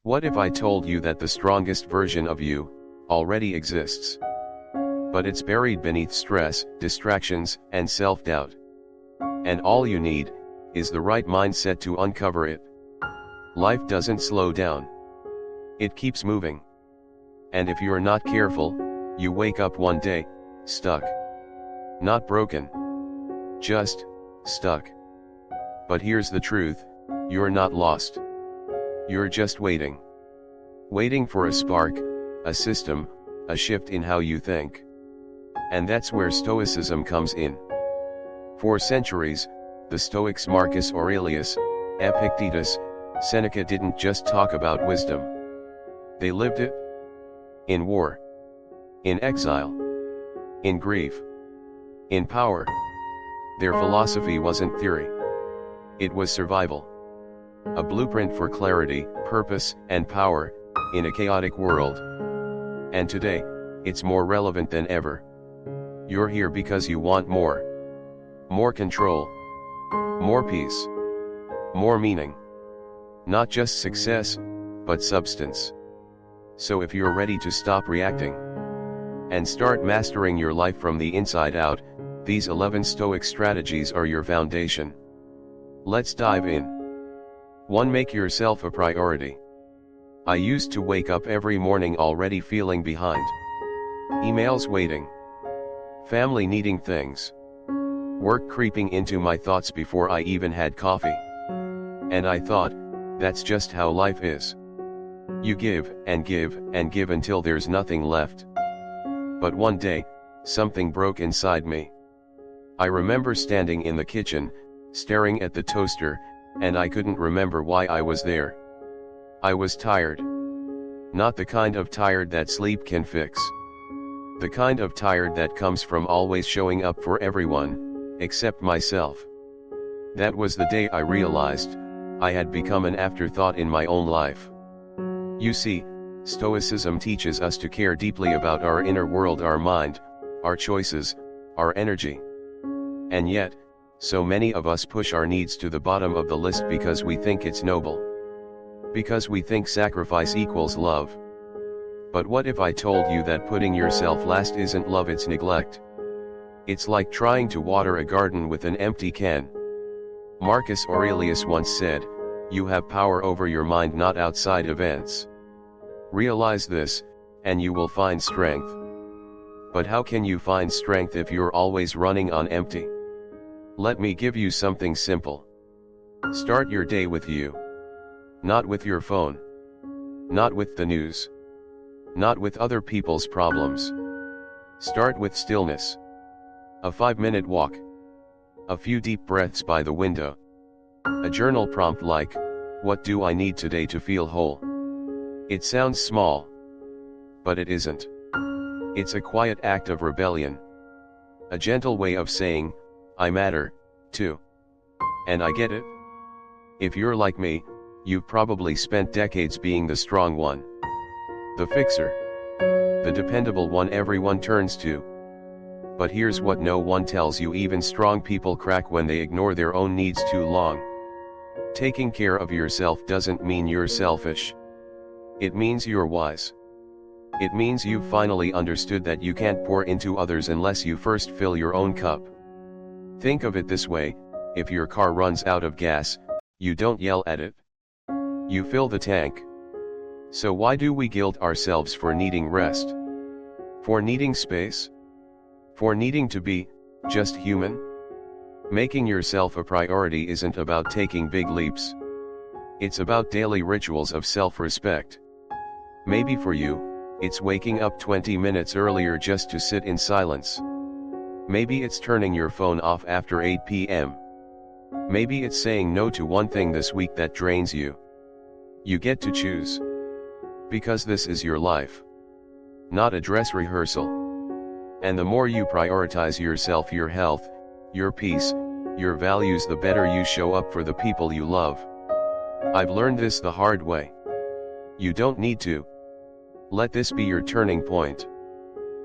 What if I told you that the strongest version of you already exists? But it's buried beneath stress, distractions, and self-doubt. And all you need is the right mindset to uncover it. Life doesn't slow down. It keeps moving. And if you're not careful, you wake up one day, stuck. Not broken. Just stuck. But here's the truth, you're not lost. You're just waiting. Waiting for a spark, a system, a shift in how you think. And that's where Stoicism comes in. For centuries, the Stoics Marcus Aurelius, Epictetus, Seneca didn't just talk about wisdom. They lived it. In war. In exile. In grief. In power. Their philosophy wasn't theory. It was survival. A blueprint for clarity, purpose, and power, in a chaotic world. And today, it's more relevant than ever. You're here because you want more. More control. More peace. More meaning. Not just success, but substance. So if you're ready to stop reacting and start mastering your life from the inside out, these 11 Stoic strategies are your foundation. Let's dive in. 1. Make yourself a priority. I used to wake up every morning already feeling behind. Emails waiting. Family needing things. Work creeping into my thoughts before I even had coffee. And I thought, that's just how life is. You give and give and give until there's nothing left. But one day, something broke inside me. I remember standing in the kitchen, staring at the toaster, and I couldn't remember why I was there. I was tired. Not the kind of tired that sleep can fix. The kind of tired that comes from always showing up for everyone, except myself. That was the day I realized, I had become an afterthought in my own life. You see, Stoicism teaches us to care deeply about our inner world, our mind, our choices, our energy. And yet, so many of us push our needs to the bottom of the list because we think it's noble. Because we think sacrifice equals love. But what if I told you that putting yourself last isn't love, it's neglect? It's like trying to water a garden with an empty can. Marcus Aurelius once said, "You have power over your mind, not outside events." Realize this, and you will find strength. But how can you find strength if you're always running on empty? Let me give you something simple. Start your day with you. Not with your phone. Not with the news. Not with other people's problems. Start with stillness. A 5-minute walk. A few deep breaths by the window. A journal prompt like, "What do I need today to feel whole?" It sounds small. But it isn't. It's a quiet act of rebellion. A gentle way of saying, I matter, too. And I get it. If you're like me, you've probably spent decades being the strong one. The fixer. The dependable one everyone turns to. But here's what no one tells you: even strong people crack when they ignore their own needs too long. Taking care of yourself doesn't mean you're selfish. It means you're wise. It means you've finally understood that you can't pour into others unless you first fill your own cup. Think of it this way: if your car runs out of gas, you don't yell at it. You fill the tank. So why do we guilt ourselves for needing rest? For needing space? For needing to be just human? Making yourself a priority isn't about taking big leaps. It's about daily rituals of self-respect. Maybe for you, it's waking up 20 minutes earlier just to sit in silence. Maybe it's turning your phone off after 8 p.m. Maybe it's saying no to one thing this week that drains you. You get to choose. Because this is your life. Not a dress rehearsal. And the more you prioritize yourself, your health, your peace, your values, the better you show up for the people you love. I've learned this the hard way. You don't need to. Let this be your turning point.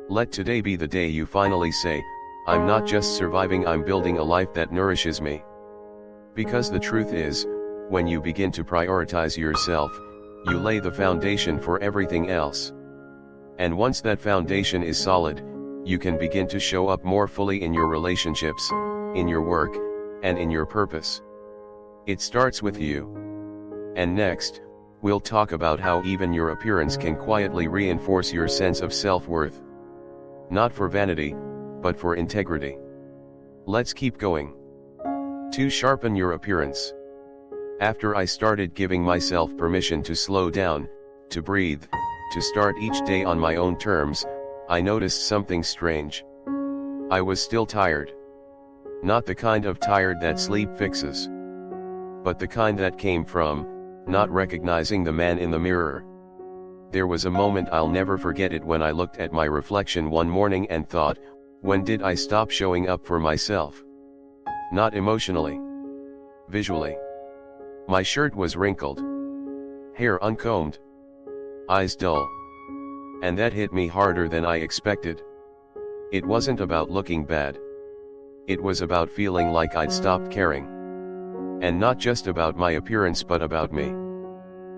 Let today be the day you finally say, I'm not just surviving, I'm building a life that nourishes me. Because the truth is, when you begin to prioritize yourself, you lay the foundation for everything else. And once that foundation is solid, you can begin to show up more fully in your relationships, in your work, and in your purpose. It starts with you. And next, we'll talk about how even your appearance can quietly reinforce your sense of self-worth. Not for vanity, but for integrity. Let's keep going. 2. Sharpen your appearance. After I started giving myself permission to slow down, to breathe, to start each day on my own terms, I noticed something strange. I was still tired. Not the kind of tired that sleep fixes, but the kind that came from not recognizing the man in the mirror. There was a moment I'll never forget it when I looked at my reflection one morning and thought, when did I stop showing up for myself? Not emotionally. Visually. My shirt was wrinkled. Hair uncombed. Eyes dull. And that hit me harder than I expected. It wasn't about looking bad. It was about feeling like I'd stopped caring. And not just about my appearance but about me.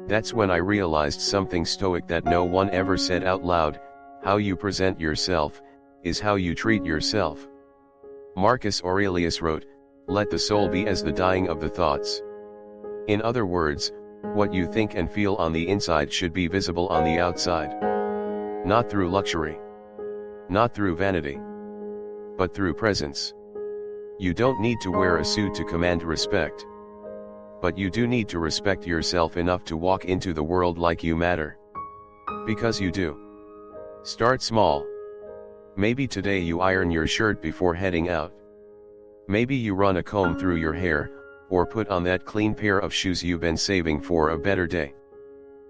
That's when I realized something stoic that no one ever said out loud: how you present yourself is how you treat yourself. Marcus Aurelius wrote, "Let the soul be as the dying of the thoughts." In other words, what you think and feel on the inside should be visible on the outside. Not through luxury. Not through vanity. But through presence. You don't need to wear a suit to command respect. But you do need to respect yourself enough to walk into the world like you matter. Because you do. Start small. Maybe today you iron your shirt before heading out. Maybe you run a comb through your hair, or put on that clean pair of shoes you've been saving for a better day.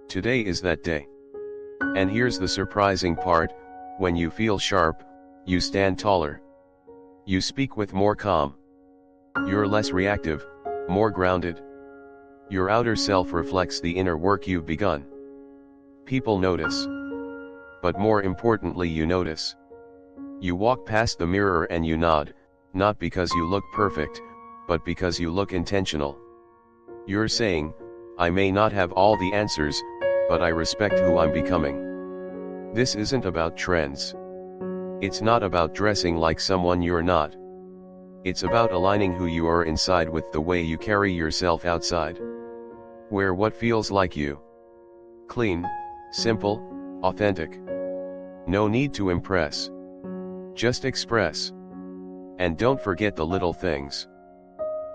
Today is that day. And here's the surprising part: when you feel sharp, you stand taller. You speak with more calm. You're less reactive, more grounded. Your outer self reflects the inner work you've begun. People notice. But more importantly, you notice. You walk past the mirror and you nod, not because you look perfect, but because you look intentional. You're saying, I may not have all the answers, but I respect who I'm becoming. This isn't about trends. It's not about dressing like someone you're not. It's about aligning who you are inside with the way you carry yourself outside. Wear what feels like you. Clean, simple, authentic. No need to impress. Just express. And don't forget the little things.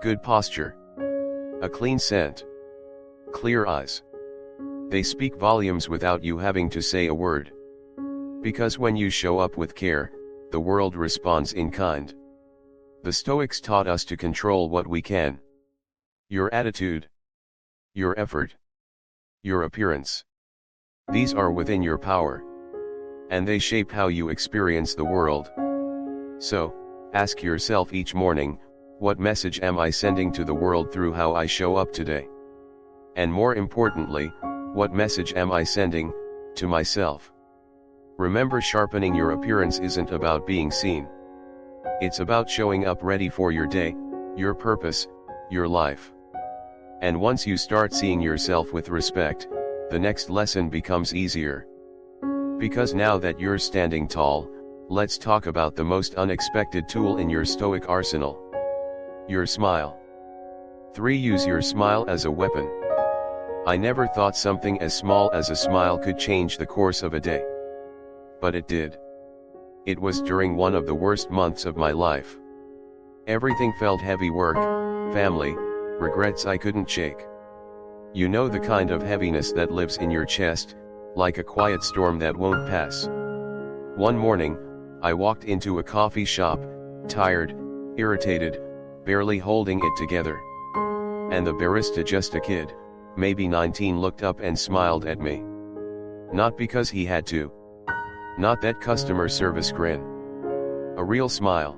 Good posture. A clean scent. Clear eyes. They speak volumes without you having to say a word. Because when you show up with care, the world responds in kind. The Stoics taught us to control what we can. Your attitude. Your effort. Your appearance. These are within your power. And they shape how you experience the world. So, ask yourself each morning, what message am I sending to the world through how I show up today? And more importantly, what message am I sending to myself? Remember, sharpening your appearance isn't about being seen. It's about showing up ready for your day, your purpose, your life. And once you start seeing yourself with respect, the next lesson becomes easier. Because now that you're standing tall, let's talk about the most unexpected tool in your stoic arsenal. Your smile. 3. Use your smile as a weapon. I never thought something as small as a smile could change the course of a day. But it did. It was during one of the worst months of my life. Everything felt heavy: work, family, regrets I couldn't shake. You know, the kind of heaviness that lives in your chest, like a quiet storm that won't pass. One morning, I walked into a coffee shop, tired, irritated, barely holding it together. And the barista, just a kid, maybe 19, looked up and smiled at me. Not because he had to. Not that customer service grin. A real smile.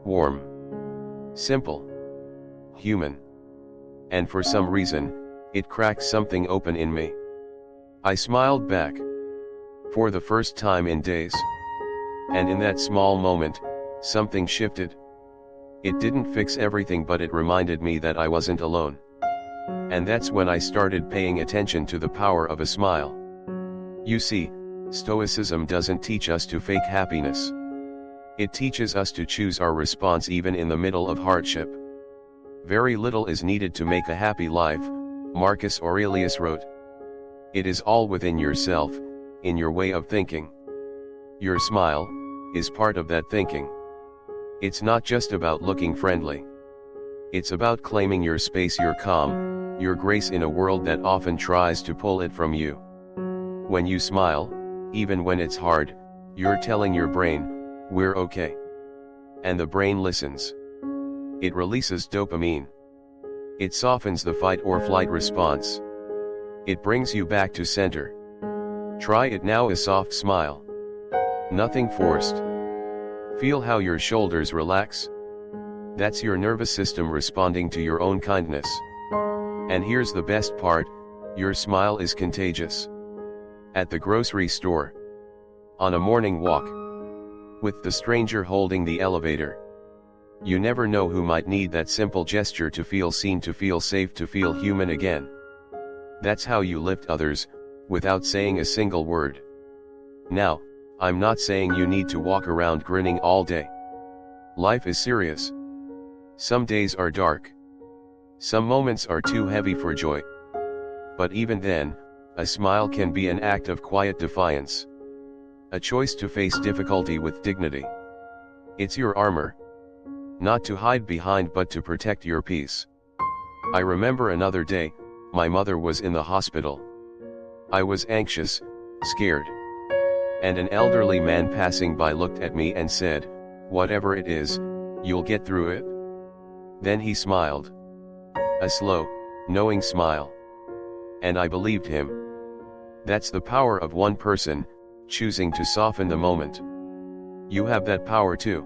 Warm. Simple. Human. And for some reason, it cracked something open in me. I smiled back. For the first time in days. And in that small moment, something shifted. It didn't fix everything, but it reminded me that I wasn't alone. And that's when I started paying attention to the power of a smile. You see, Stoicism doesn't teach us to fake happiness. It teaches us to choose our response even in the middle of hardship. Very little is needed to make a happy life, Marcus Aurelius wrote. It is all within yourself, in your way of thinking. Your smile is part of that thinking. It's not just about looking friendly. It's about claiming your space, your calm, your grace in a world that often tries to pull it from you. When you smile, even when it's hard, you're telling your brain, we're okay. And the brain listens. It releases dopamine. It softens the fight or flight response. It brings you back to center. Try it now, a soft smile. Nothing forced. Feel how your shoulders relax. That's your nervous system responding to your own kindness. And here's the best part, your smile is contagious. At the grocery store. On a morning walk. With the stranger holding the elevator. You never know who might need that simple gesture to feel seen, to feel safe, to feel human again. That's how you lift others, without saying a single word. Now, I'm not saying you need to walk around grinning all day. Life is serious. Some days are dark. Some moments are too heavy for joy. But even then, a smile can be an act of quiet defiance. A choice to face difficulty with dignity. It's your armor. Not to hide behind but to protect your peace. I remember another day, my mother was in the hospital. I was anxious, scared. And an elderly man passing by looked at me and said, "Whatever it is, you'll get through it." Then he smiled. A slow, knowing smile. And I believed him. That's the power of one person, choosing to soften the moment. You have that power too.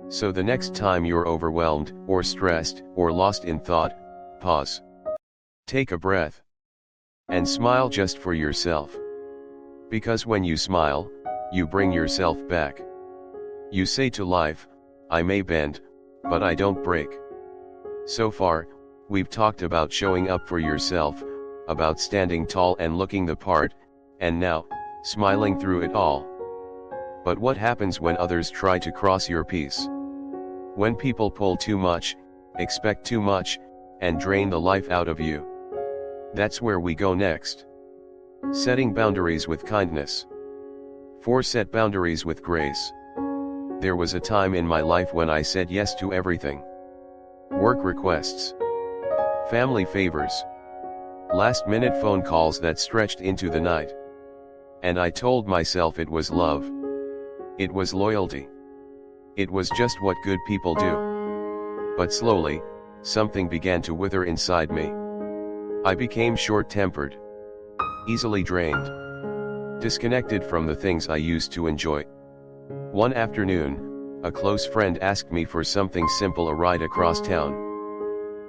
So the next time you're overwhelmed, or stressed, or lost in thought, pause. Take a breath. And smile just for yourself. Because when you smile, you bring yourself back. You say to life, I may bend, but I don't break. So far, we've talked about showing up for yourself, about standing tall and looking the part, and now, smiling through it all. But what happens when others try to cross your peace? When people pull too much, expect too much, and drain the life out of you? That's where we go next. Setting boundaries with kindness. 4. Set boundaries with grace. There was a time in my life when I said yes to everything. Work requests. Family favors. Last-minute phone calls that stretched into the night. And I told myself it was love. It was loyalty. It was just what good people do. But slowly, something began to wither inside me. I became short-tempered. Easily drained. Disconnected from the things I used to enjoy. One afternoon, a close friend asked me for something simple, a ride across town.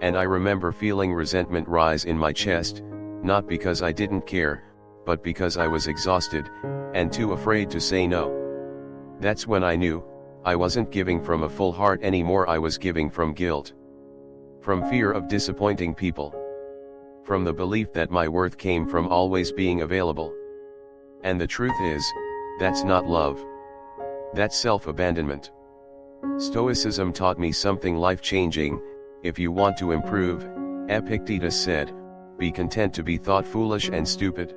And I remember feeling resentment rise in my chest, not because I didn't care, but because I was exhausted, and too afraid to say no. That's when I knew, I wasn't giving from a full heart anymore. I was giving from guilt. From fear of disappointing people. From the belief that my worth came from always being available. And the truth is, that's not love. That's self-abandonment. Stoicism taught me something life-changing. If you want to improve, Epictetus said, be content to be thought foolish and stupid.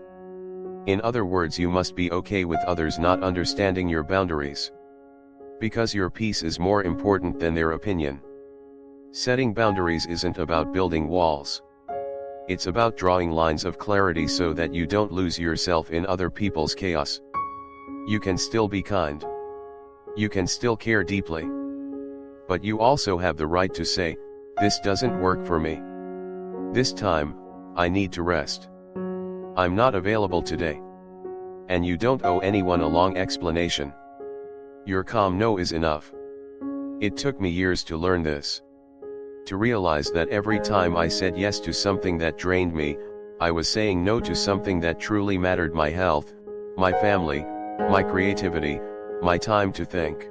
In other words, you must be okay with others not understanding your boundaries. Because your peace is more important than their opinion. Setting boundaries isn't about building walls. It's about drawing lines of clarity so that you don't lose yourself in other people's chaos. You can still be kind. You can still care deeply. But you also have the right to say, this doesn't work for me. This time, I need to rest. I'm not available today. And you don't owe anyone a long explanation. Your calm no is enough. It took me years to learn this. To realize that every time I said yes to something that drained me, I was saying no to something that truly mattered: my health, my family, my creativity, my time to think.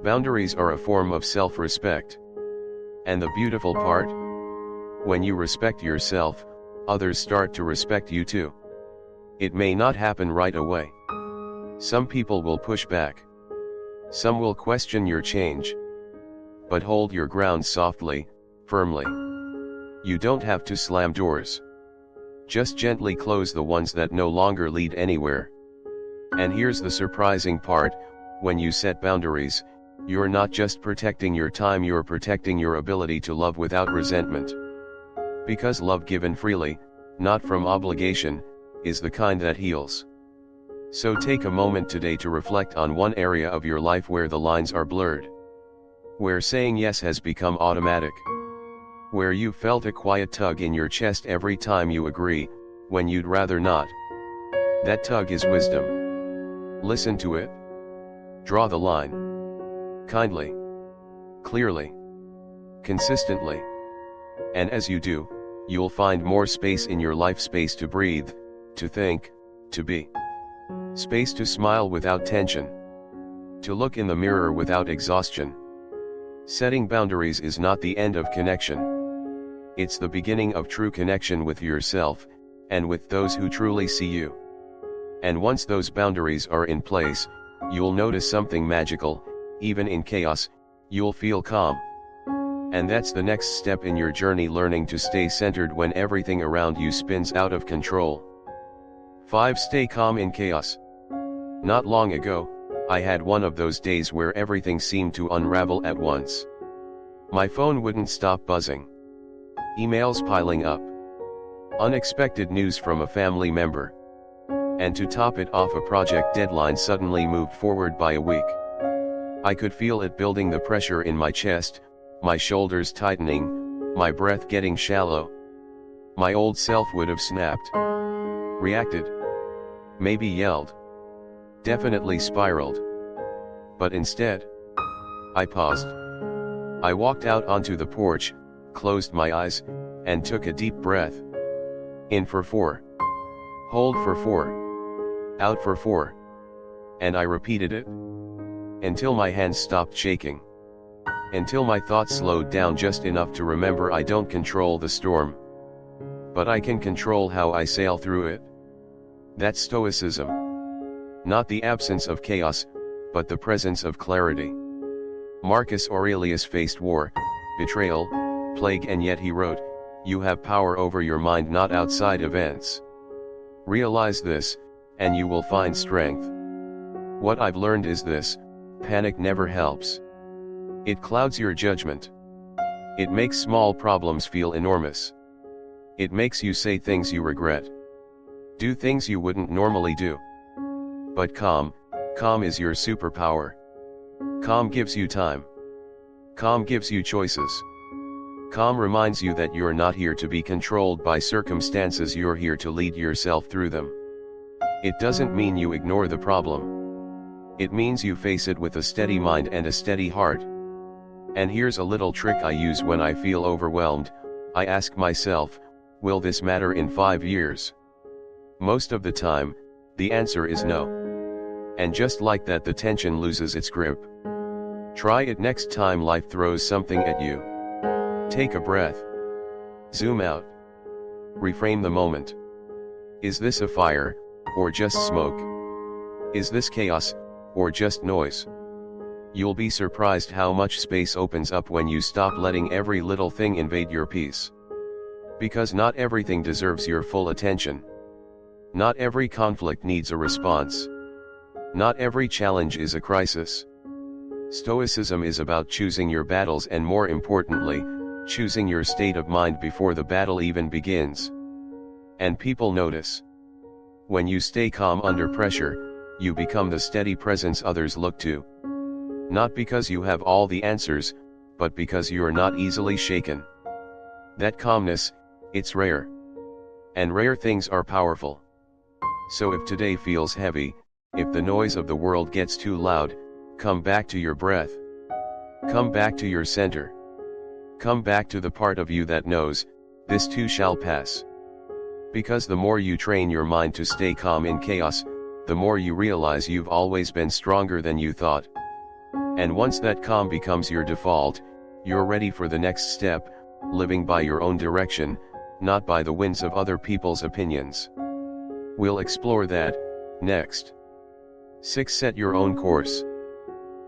Boundaries are a form of self-respect. And the beautiful part? When you respect yourself, others start to respect you too. It may not happen right away. Some people will push back. Some will question your change. But hold your ground softly, firmly. You don't have to slam doors. Just gently close the ones that no longer lead anywhere. And here's the surprising part: when you set boundaries, you're not just protecting your time, you're protecting your ability to love without resentment. Because love given freely, not from obligation, is the kind that heals. So take a moment today to reflect on one area of your life where the lines are blurred. Where saying yes has become automatic. Where you felt a quiet tug in your chest every time you agree, when you'd rather not. That tug is wisdom. Listen to it. Draw the line. Kindly. Clearly. Consistently. And as you do, you'll find more space in your life, space to breathe, to think, to be. Space to smile without tension. To look in the mirror without exhaustion. Setting boundaries is not the end of connection. It's the beginning of true connection with yourself, and with those who truly see you. And once those boundaries are in place, you'll notice something magical. Even in chaos, you'll feel calm. And that's the next step in your journey, learning to stay centered when everything around you spins out of control. 5. Stay calm in chaos. Not long ago, I had one of those days where everything seemed to unravel at once. My phone wouldn't stop buzzing. Emails piling up. Unexpected news from a family member. And to top it off, a project deadline suddenly moved forward by a week. I could feel it building, the pressure in my chest, my shoulders tightening, my breath getting shallow. My old self would have snapped. Reacted. Maybe yelled. Definitely spiraled. But instead, I paused. I walked out onto the porch, closed my eyes, and took a deep breath. In for 4. Hold for 4. Out for 4. And I repeated it. Until my hands stopped shaking. Until my thoughts slowed down just enough to remember I don't control the storm. But I can control how I sail through it. That's Stoicism. Not the absence of chaos, but the presence of clarity. Marcus Aurelius faced war, betrayal, plague, and yet he wrote, "You have power over your mind, not outside events." Realize this, and you will find strength. What I've learned is this: panic never helps. It clouds your judgment. It makes small problems feel enormous. It makes you say things you regret. Do things you wouldn't normally do. But calm is your superpower. Calm gives you time. Calm gives you choices. Calm reminds you that you're not here to be controlled by circumstances, you're here to lead yourself through them. It doesn't mean you ignore the problem. It means you face it with a steady mind and a steady heart. And here's a little trick I use when I feel overwhelmed. I ask myself, will this matter in 5 years? Most of the time, the answer is no. And just like that, the tension loses its grip. Try it next time life throws something at you. Take a breath. Zoom out. Reframe the moment. Is this a fire, or just smoke? Is this chaos, or just noise? You'll be surprised how much space opens up when you stop letting every little thing invade your peace. Because not everything deserves your full attention. Not every conflict needs a response. Not every challenge is a crisis. Stoicism is about choosing your battles, and more importantly, choosing your state of mind before the battle even begins. And people notice. When you stay calm under pressure, you become the steady presence others look to. Not because you have all the answers, but because you're not easily shaken. That calmness, it's rare. And rare things are powerful. So if today feels heavy, if the noise of the world gets too loud, come back to your breath. Come back to your center. Come back to the part of you that knows, this too shall pass. Because the more you train your mind to stay calm in chaos, the more you realize you've always been stronger than you thought. And once that calm becomes your default, you're ready for the next step, living by your own direction, not by the winds of other people's opinions. We'll explore that next. 6. Set your own course.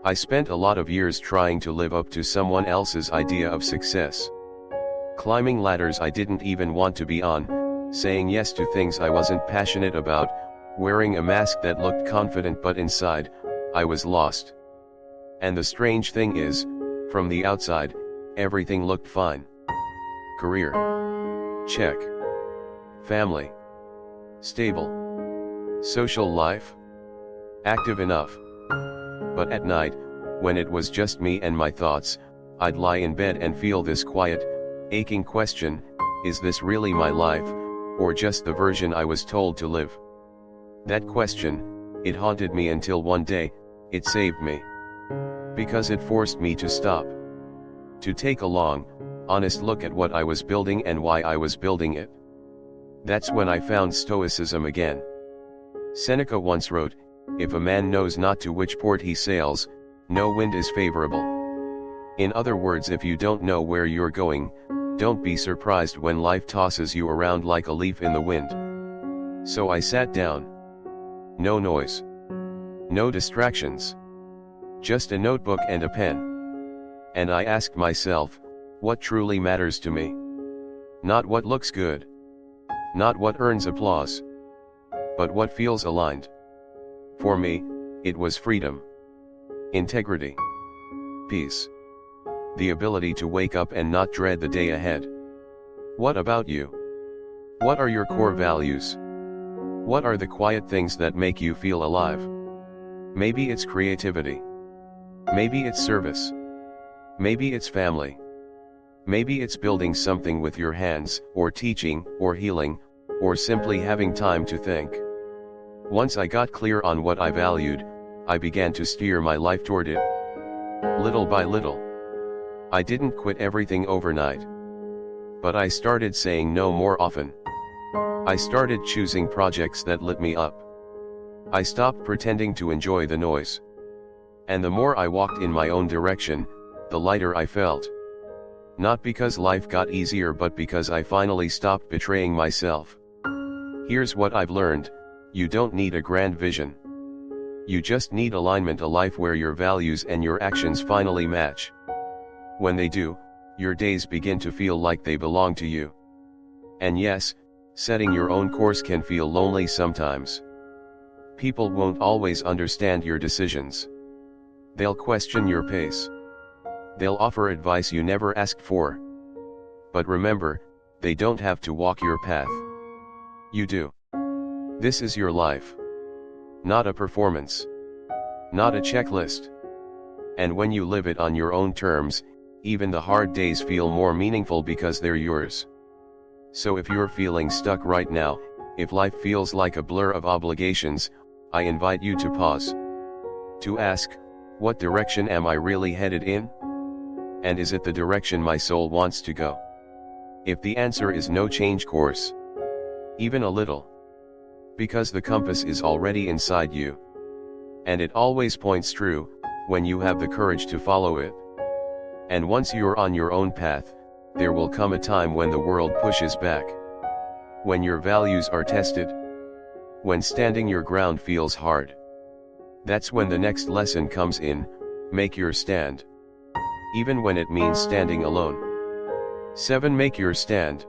I spent a lot of years trying to live up to someone else's idea of success. Climbing ladders I didn't even want to be on, saying yes to things I wasn't passionate about, wearing a mask that looked confident but inside, I was lost. And the strange thing is, from the outside, everything looked fine. Career. Check. Family. Stable. Social life. Active enough. But at night, when it was just me and my thoughts, I'd lie in bed and feel this quiet, aching question, is this really my life, or just the version I was told to live? That question, it haunted me until one day, it saved me. Because it forced me to stop. To take a long, honest look at what I was building and why I was building it. That's when I found Stoicism again. Seneca once wrote, "If a man knows not to which port he sails, no wind is favorable." In other words, if you don't know where you're going, don't be surprised when life tosses you around like a leaf in the wind. So I sat down. No noise. No distractions. Just a notebook and a pen. And I asked myself, what truly matters to me? Not what looks good. Not what earns applause. But what feels aligned. For me, it was freedom. Integrity. Peace. The ability to wake up and not dread the day ahead. What about you? What are your core values? What are the quiet things that make you feel alive? Maybe it's creativity. Maybe it's service. Maybe it's family. Maybe it's building something with your hands, or teaching, or healing, or simply having time to think. Once I got clear on what I valued, I began to steer my life toward it. Little by little. I didn't quit everything overnight. But I started saying no more often. I started choosing projects that lit me up. I stopped pretending to enjoy the noise. And the more I walked in my own direction, the lighter I felt. Not because life got easier, but because I finally stopped betraying myself. Here's what I've learned: you don't need a grand vision. You just need alignment, a life where your values and your actions finally match. When they do, your days begin to feel like they belong to you. And yes, setting your own course can feel lonely sometimes. People won't always understand your decisions. They'll question your pace. They'll offer advice you never asked for. But remember, they don't have to walk your path. You do. This is your life. Not a performance. Not a checklist. And when you live it on your own terms, even the hard days feel more meaningful because they're yours. So if you're feeling stuck right now, if life feels like a blur of obligations, I invite you to pause. To ask, what direction am I really headed in? And is it the direction my soul wants to go? If the answer is no, change course. Even a little. Because the compass is already inside you. And it always points true, when you have the courage to follow it. And once you're on your own path, there will come a time when the world pushes back. When your values are tested. When standing your ground feels hard. That's when the next lesson comes in: make your stand. Even when it means standing alone. 7. Make your stand.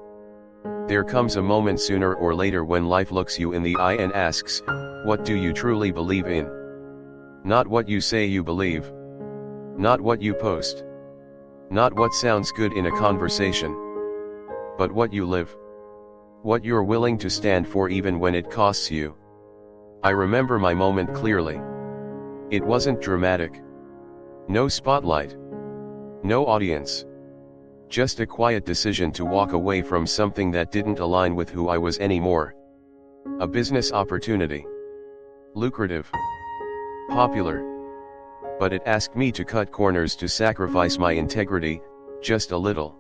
There comes a moment sooner or later when life looks you in the eye and asks, what do you truly believe in? Not what you say you believe. Not what you post. Not what sounds good in a conversation. But what you live. What you're willing to stand for even when it costs you. I remember my moment clearly. It wasn't dramatic. No spotlight. No audience. Just a quiet decision to walk away from something that didn't align with who I was anymore. A business opportunity. Lucrative. Popular. But it asked me to cut corners, to sacrifice my integrity, just a little.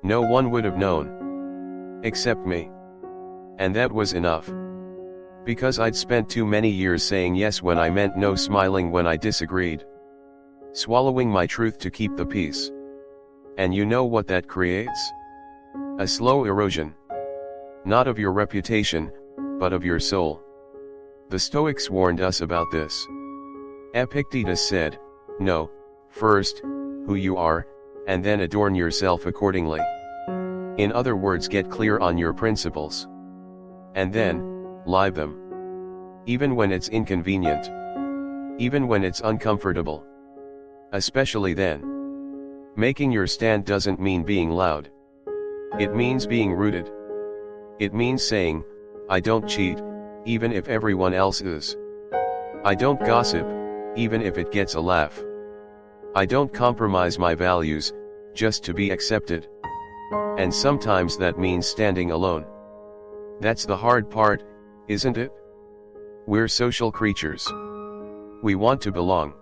No one would have known. Except me. And that was enough. Because I'd spent too many years saying yes when I meant no, smiling when I disagreed. Swallowing my truth to keep the peace. And you know what that creates? A slow erosion. Not of your reputation, but of your soul. The Stoics warned us about this. Epictetus said, "Know, first, who you are, and then adorn yourself accordingly." In other words, get clear on your principles. And then, live them. Even when it's inconvenient. Even when it's uncomfortable. Especially then. Making your stand doesn't mean being loud. It means being rooted. It means saying, I don't cheat, even if everyone else is. I don't gossip, even if it gets a laugh. I don't compromise my values, just to be accepted. And sometimes that means standing alone. That's the hard part, isn't it? We're social creatures. We want to belong.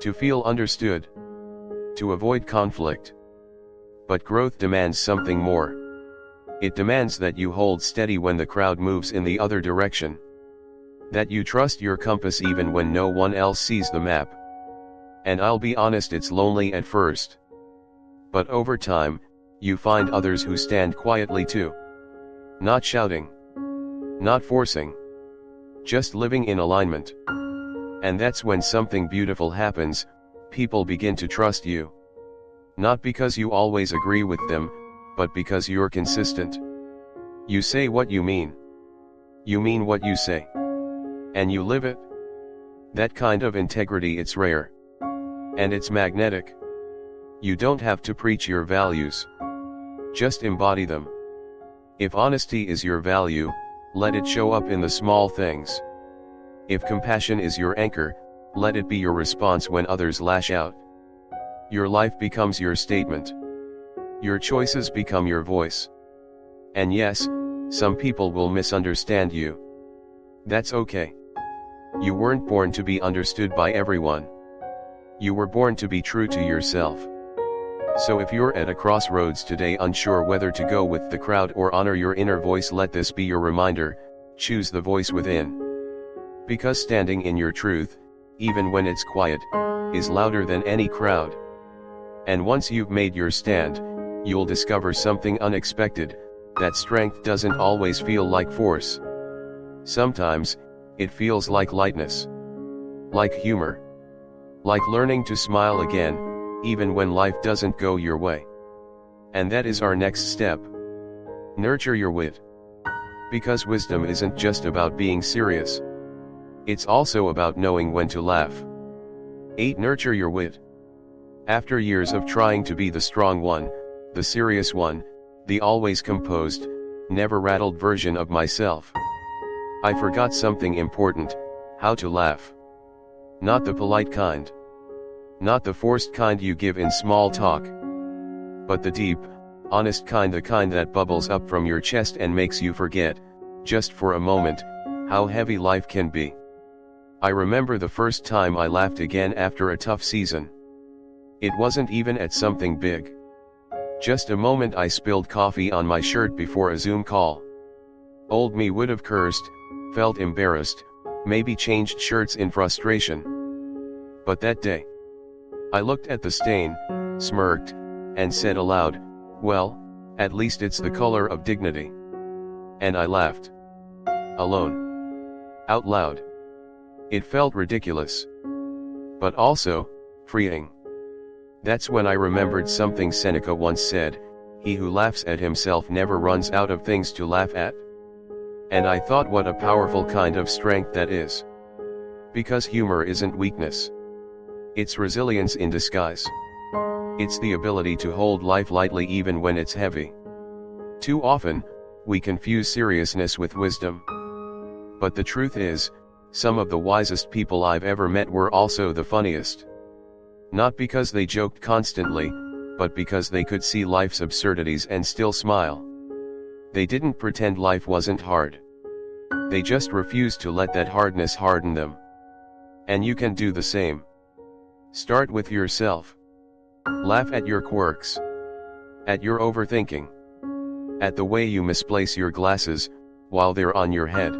To feel understood. To avoid conflict. But growth demands something more. It demands that you hold steady when the crowd moves in the other direction. That you trust your compass even when no one else sees the map. And I'll be honest, it's lonely at first. But over time, you find others who stand quietly too. Not shouting. Not forcing. Just living in alignment. And that's when something beautiful happens. People begin to trust you. Not because you always agree with them, but because you're consistent. You say what you mean. You mean what you say. And you live it. That kind of integrity, it's rare. And it's magnetic. You don't have to preach your values. Just embody them. If honesty is your value, let it show up in the small things. If compassion is your anchor, let it be your response when others lash out. Your life becomes your statement. Your choices become your voice. And yes, some people will misunderstand you. That's okay. You weren't born to be understood by everyone. You were born to be true to yourself. So if you're at a crossroads today, unsure whether to go with the crowd or honor your inner voice, let this be your reminder: choose the voice within. Because standing in your truth, even when it's quiet, is louder than any crowd. And once you've made your stand, you'll discover something unexpected, that strength doesn't always feel like force. Sometimes, it feels like lightness. Like humor. Like learning to smile again, even when life doesn't go your way. And that is our next step. Nurture your wit. Because wisdom isn't just about being serious. It's also about knowing when to laugh. 8. Nurture your wit. After years of trying to be the strong one, the serious one, the always composed, never rattled version of myself, I forgot something important: how to laugh. Not the polite kind. Not the forced kind you give in small talk. But the deep, honest kind, the kind that bubbles up from your chest and makes you forget, just for a moment, how heavy life can be. I remember the first time I laughed again after a tough season. It wasn't even at something big. Just a moment I spilled coffee on my shirt before a Zoom call. Old me would have cursed, felt embarrassed, maybe changed shirts in frustration. But that day, I looked at the stain, smirked, and said aloud, "Well, at least it's the color of dignity." And I laughed. Alone. Out loud. It felt ridiculous. But also, freeing. That's when I remembered something Seneca once said: "He who laughs at himself never runs out of things to laugh at." And I thought, what a powerful kind of strength that is. Because humor isn't weakness. It's resilience in disguise. It's the ability to hold life lightly even when it's heavy. Too often, we confuse seriousness with wisdom. But the truth is, some of the wisest people I've ever met were also the funniest. Not because they joked constantly, but because they could see life's absurdities and still smile. They didn't pretend life wasn't hard. They just refused to let that hardness harden them. And you can do the same. Start with yourself. Laugh at your quirks. At your overthinking. At the way you misplace your glasses, while they're on your head.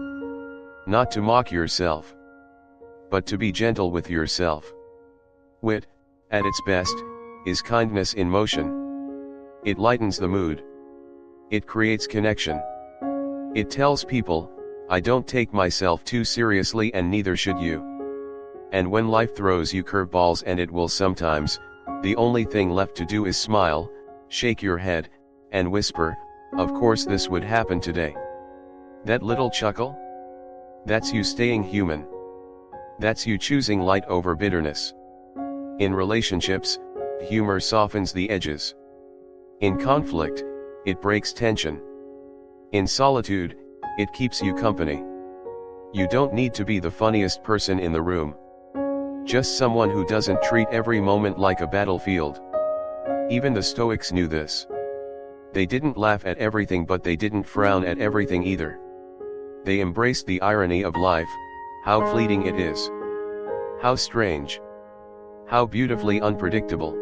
Not to mock yourself, but to be gentle with yourself. Wit, at its best, is kindness in motion. It lightens the mood. It creates connection. It tells people, I don't take myself too seriously and neither should you. And when life throws you curveballs, and it will sometimes, the only thing left to do is smile, shake your head, and whisper, of course this would happen today. That little chuckle? That's you staying human. That's you choosing light over bitterness. In relationships, humor softens the edges. In conflict, it breaks tension. In solitude, it keeps you company. You don't need to be the funniest person in the room. Just someone who doesn't treat every moment like a battlefield. Even the Stoics knew this. They didn't laugh at everything, but they didn't frown at everything either. They embraced the irony of life, how fleeting it is. How strange. How beautifully unpredictable.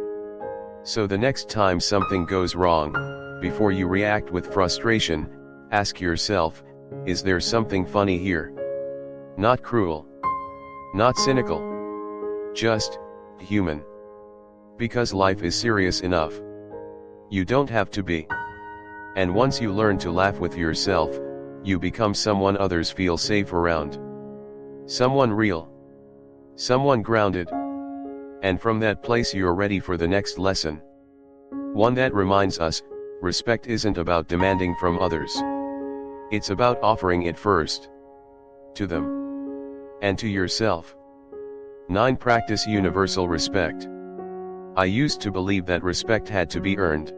So the next time something goes wrong, before you react with frustration, ask yourself, is there something funny here? Not cruel. Not cynical. Just human. Because life is serious enough. You don't have to be. And once you learn to laugh with yourself, you become someone others feel safe around. Someone real. Someone grounded. And from that place you're ready for the next lesson. One that reminds us, respect isn't about demanding from others. It's about offering it first. To them. And to yourself. 9. Practice universal respect. I used to believe that respect had to be earned.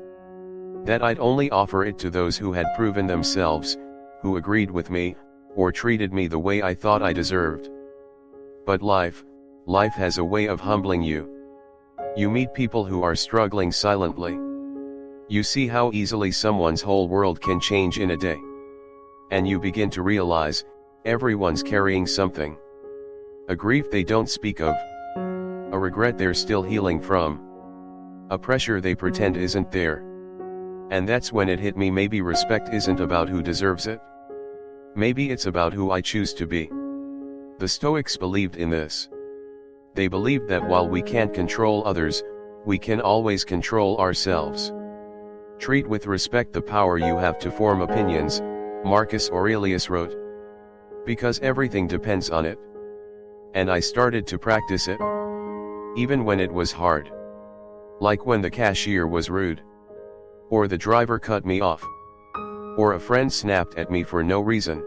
That I'd only offer it to those who had proven themselves, who agreed with me, or treated me the way I thought I deserved. But life has a way of humbling you. You meet people who are struggling silently. You see how easily someone's whole world can change in a day. And you begin to realize, everyone's carrying something. A grief they don't speak of. A regret they're still healing from. A pressure they pretend isn't there. And that's when it hit me, maybe respect isn't about who deserves it. Maybe it's about who I choose to be. The Stoics believed in this. They believed that while we can't control others, we can always control ourselves. Treat with respect the power you have to form opinions, Marcus Aurelius wrote. Because everything depends on it. And I started to practice it. Even when it was hard. Like when the cashier was rude. Or the driver cut me off. Or a friend snapped at me for no reason.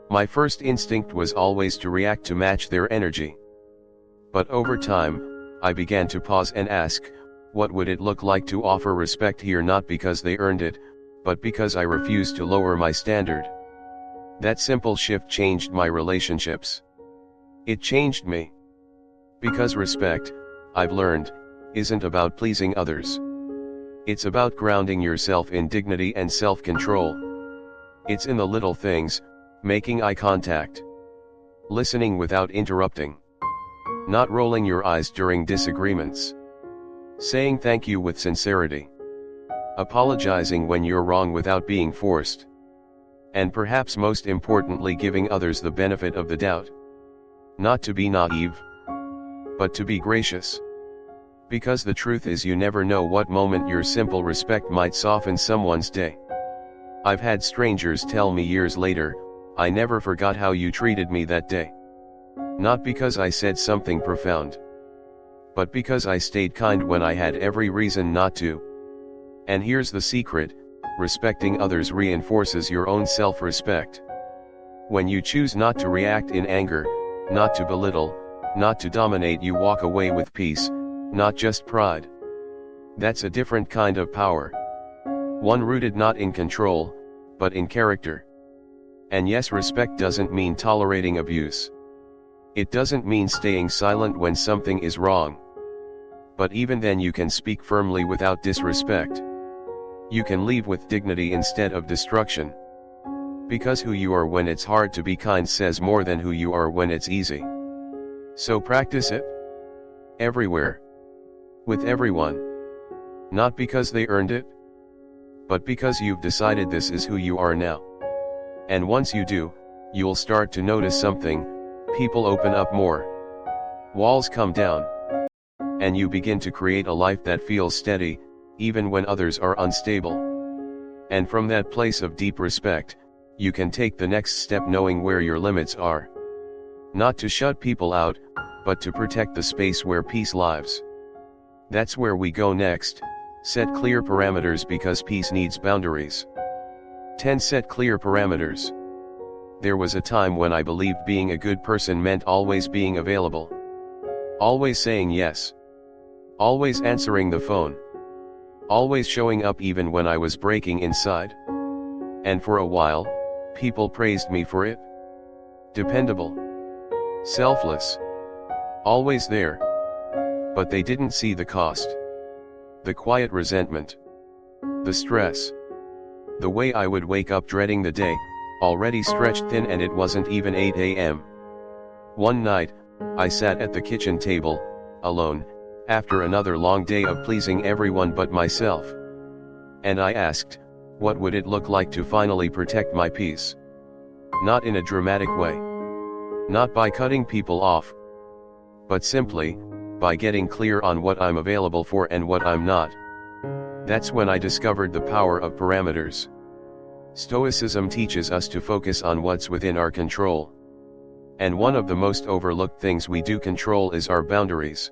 My first instinct was always to react to match their energy. But over time, I began to pause and ask, what would it look like to offer respect here, not because they earned it, but because I refused to lower my standard. That simple shift changed my relationships. It changed me. Because respect, I've learned, isn't about pleasing others. It's about grounding yourself in dignity and self-control. It's in the little things, making eye contact. Listening without interrupting. Not rolling your eyes during disagreements. Saying thank you with sincerity. Apologizing when you're wrong without being forced. And perhaps most importantly, giving others the benefit of the doubt. Not to be naive, but to be gracious. Because the truth is, you never know what moment your simple respect might soften someone's day. I've had strangers tell me years later, I never forgot how you treated me that day. Not because I said something profound, but because I stayed kind when I had every reason not to. And here's the secret, respecting others reinforces your own self-respect. When you choose not to react in anger, not to belittle, not to dominate, you walk away with peace, not just pride. That's a different kind of power. One rooted not in control, but in character. And yes, respect doesn't mean tolerating abuse. It doesn't mean staying silent when something is wrong. But even then you can speak firmly without disrespect. You can leave with dignity instead of destruction. Because who you are when it's hard to be kind says more than who you are when it's easy. So practice it. Everywhere. With everyone. Not because they earned it, but because you've decided this is who you are now. And once you do, you'll start to notice something, people open up more. Walls come down. And you begin to create a life that feels steady, even when others are unstable. And from that place of deep respect, you can take the next step knowing where your limits are. Not to shut people out, but to protect the space where peace lives. That's where we go next. Set clear parameters because peace needs boundaries. 10. Set clear parameters. There was a time when I believed being a good person meant always being available. Always saying yes. Always answering the phone. Always showing up even when I was breaking inside. And for a while, people praised me for it. Dependable. Selfless. Always there. But they didn't see the cost. The quiet resentment. The stress. The way I would wake up dreading the day, already stretched thin, and it wasn't even 8 a.m. One night, I sat at the kitchen table, alone, after another long day of pleasing everyone but myself. And I asked, what would it look like to finally protect my peace? Not in a dramatic way. Not by cutting people off. But simply, by getting clear on what I'm available for and what I'm not. That's when I discovered the power of parameters. Stoicism teaches us to focus on what's within our control. And one of the most overlooked things we do control is our boundaries.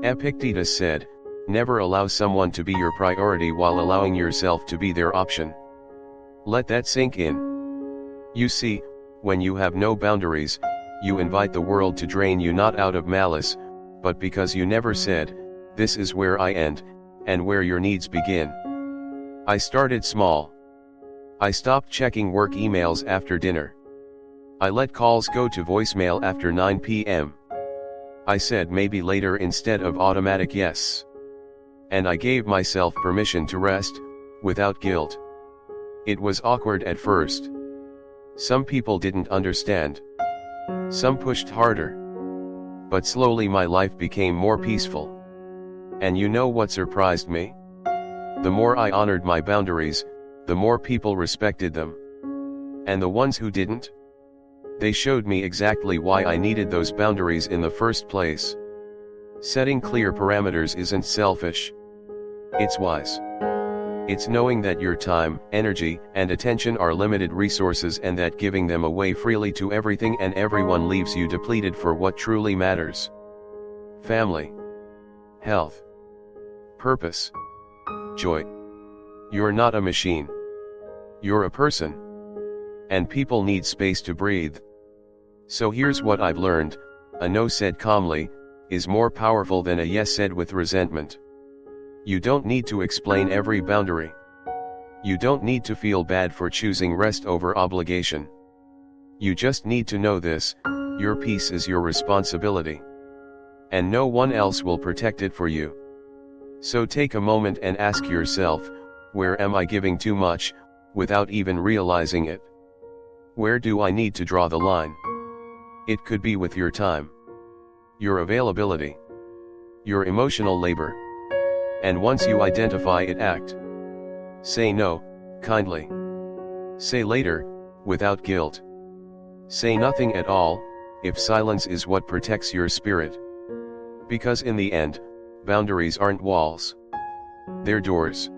Epictetus said, never allow someone to be your priority while allowing yourself to be their option. Let that sink in. You see, when you have no boundaries, you invite the world to drain you, not out of malice, but because you never said, this is where I end, and where your needs begin. I started small. I stopped checking work emails after dinner. I let calls go to voicemail after 9 p.m. I said maybe later instead of automatic yes. And I gave myself permission to rest, without guilt. It was awkward at first. Some people didn't understand. Some pushed harder. But slowly my life became more peaceful. And you know what surprised me? The more I honored my boundaries, the more people respected them. And the ones who didn't? They showed me exactly why I needed those boundaries in the first place. Setting clear parameters isn't selfish. It's wise. It's knowing that your time, energy, and attention are limited resources, and that giving them away freely to everything and everyone leaves you depleted for what truly matters. Family. Health. Purpose. Joy. You're not a machine. You're a person. And people need space to breathe. So here's what I've learned: a no said calmly is more powerful than a yes said with resentment. You don't need to explain every boundary. You don't need to feel bad for choosing rest over obligation. You just need to know this: your peace is your responsibility. And no one else will protect it for you. So take a moment and ask yourself, where am I giving too much, without even realizing it? Where do I need to draw the line? It could be with your time, your availability, your emotional labor. And once you identify it, act. Say no, kindly. Say later, without guilt. Say nothing at all, if silence is what protects your spirit. Because in the end, boundaries aren't walls. They're doors.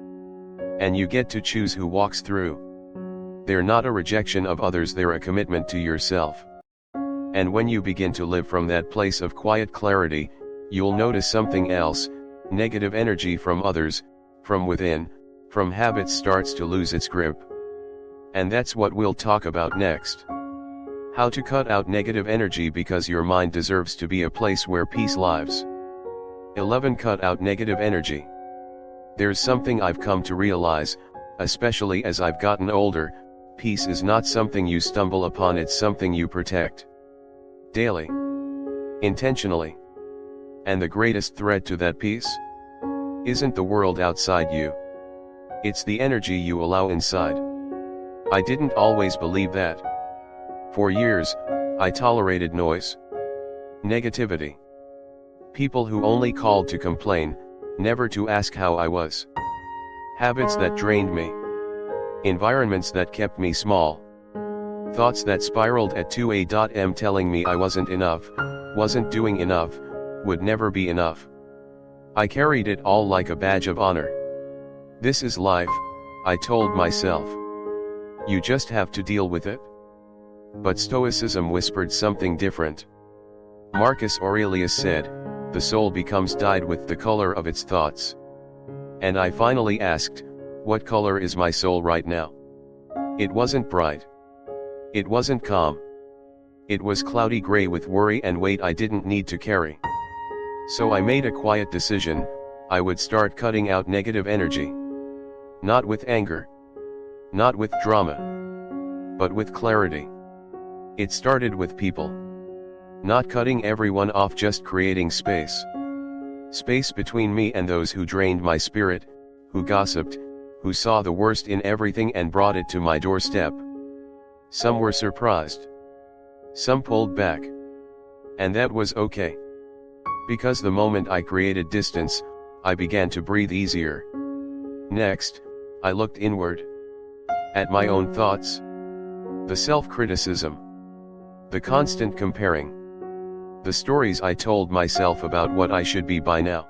And you get to choose who walks through. They're not a rejection of others, they're a commitment to yourself. And when you begin to live from that place of quiet clarity, you'll notice something else: negative energy from others, from within, from habits starts to lose its grip. And that's what we'll talk about next. How to cut out negative energy because your mind deserves to be a place where peace lives. 11. Cut out negative energy. There's something I've come to realize, especially as I've gotten older: peace is not something you stumble upon, it's something you protect. Daily. Intentionally. And the greatest threat to that peace isn't the world outside you. It's the energy you allow inside. I didn't always believe that. For years, I tolerated noise. Negativity. People who only called to complain, never to ask how I was. Habits that drained me. Environments that kept me small. Thoughts that spiraled at 2 a.m. telling me I wasn't enough, wasn't doing enough, would never be enough. I carried it all like a badge of honor. This is life, I told myself. You just have to deal with it. But Stoicism whispered something different. Marcus Aurelius said, the soul becomes dyed with the color of its thoughts. And I finally asked, what color is my soul right now? It wasn't bright. It wasn't calm. It was cloudy gray with worry and weight I didn't need to carry. So I made a quiet decision, I would start cutting out negative energy. Not with anger. Not with drama. But with clarity. It started with people. Not cutting everyone off, just creating space. Space between me and those who drained my spirit, who gossiped, who saw the worst in everything and brought it to my doorstep. Some were surprised. Some pulled back. And that was okay. Because the moment I created distance, I began to breathe easier. Next, I looked inward. At my own thoughts. The self-criticism. The constant comparing. The stories I told myself about what I should be by now.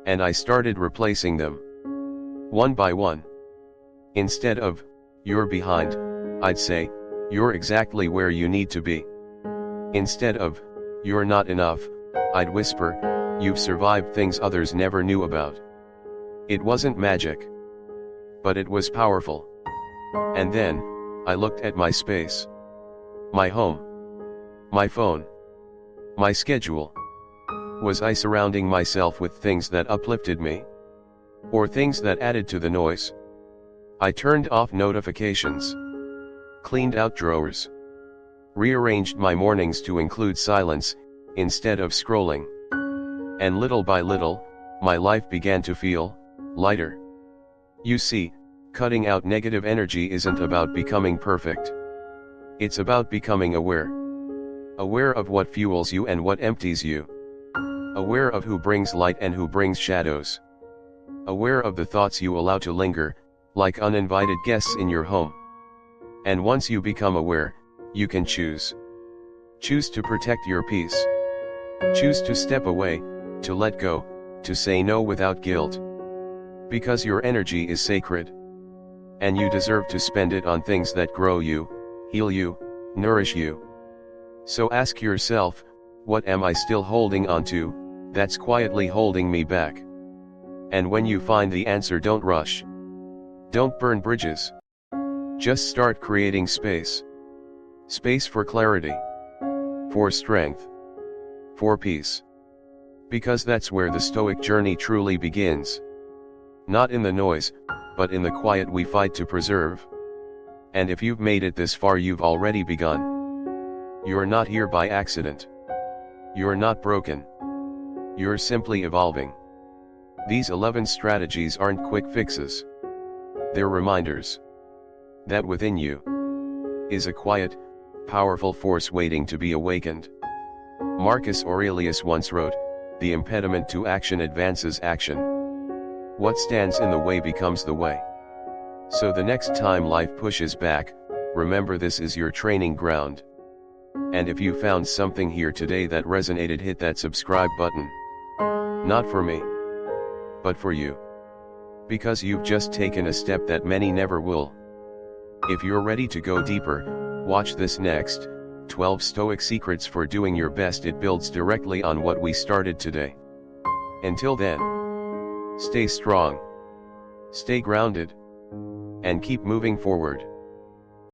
And I started replacing them. One by one. Instead of, you're behind, I'd say, you're exactly where you need to be. Instead of, you're not enough, I'd whisper, you've survived things others never knew about. It wasn't magic. But it was powerful. And then, I looked at my space. My home. My phone. My schedule. Was I surrounding myself with things that uplifted me? Or things that added to the noise? I turned off notifications. Cleaned out drawers. Rearranged my mornings to include silence, instead of scrolling. And little by little, my life began to feel lighter. You see, cutting out negative energy isn't about becoming perfect. It's about becoming aware. Aware of what fuels you and what empties you. Aware of who brings light and who brings shadows. Aware of the thoughts you allow to linger, like uninvited guests in your home. And once you become aware, you can choose. Choose to protect your peace. Choose to step away, to let go, to say no without guilt. Because your energy is sacred. And you deserve to spend it on things that grow you, heal you, nourish you. So ask yourself, what am I still holding on to, that's quietly holding me back? And when you find the answer, don't rush. Don't burn bridges. Just start creating space. Space for clarity. For strength. For peace. Because that's where the Stoic journey truly begins. Not in the noise, but in the quiet we fight to preserve. And if you've made it this far, you've already begun. You're not here by accident. You're not broken. You're simply evolving. These 11 strategies aren't quick fixes. They're reminders. That within you is a quiet, powerful force waiting to be awakened. Marcus Aurelius once wrote, "The impediment to action advances action. What stands in the way becomes the way." So the next time life pushes back, remember this is your training ground. And if you found something here today that resonated, hit that subscribe button. Not for me, but for you. Because you've just taken a step that many never will. If you're ready to go deeper, watch this next, 12 Stoic Secrets for Doing Your Best. It builds directly on what we started today. Until then, stay strong, stay grounded, and keep moving forward.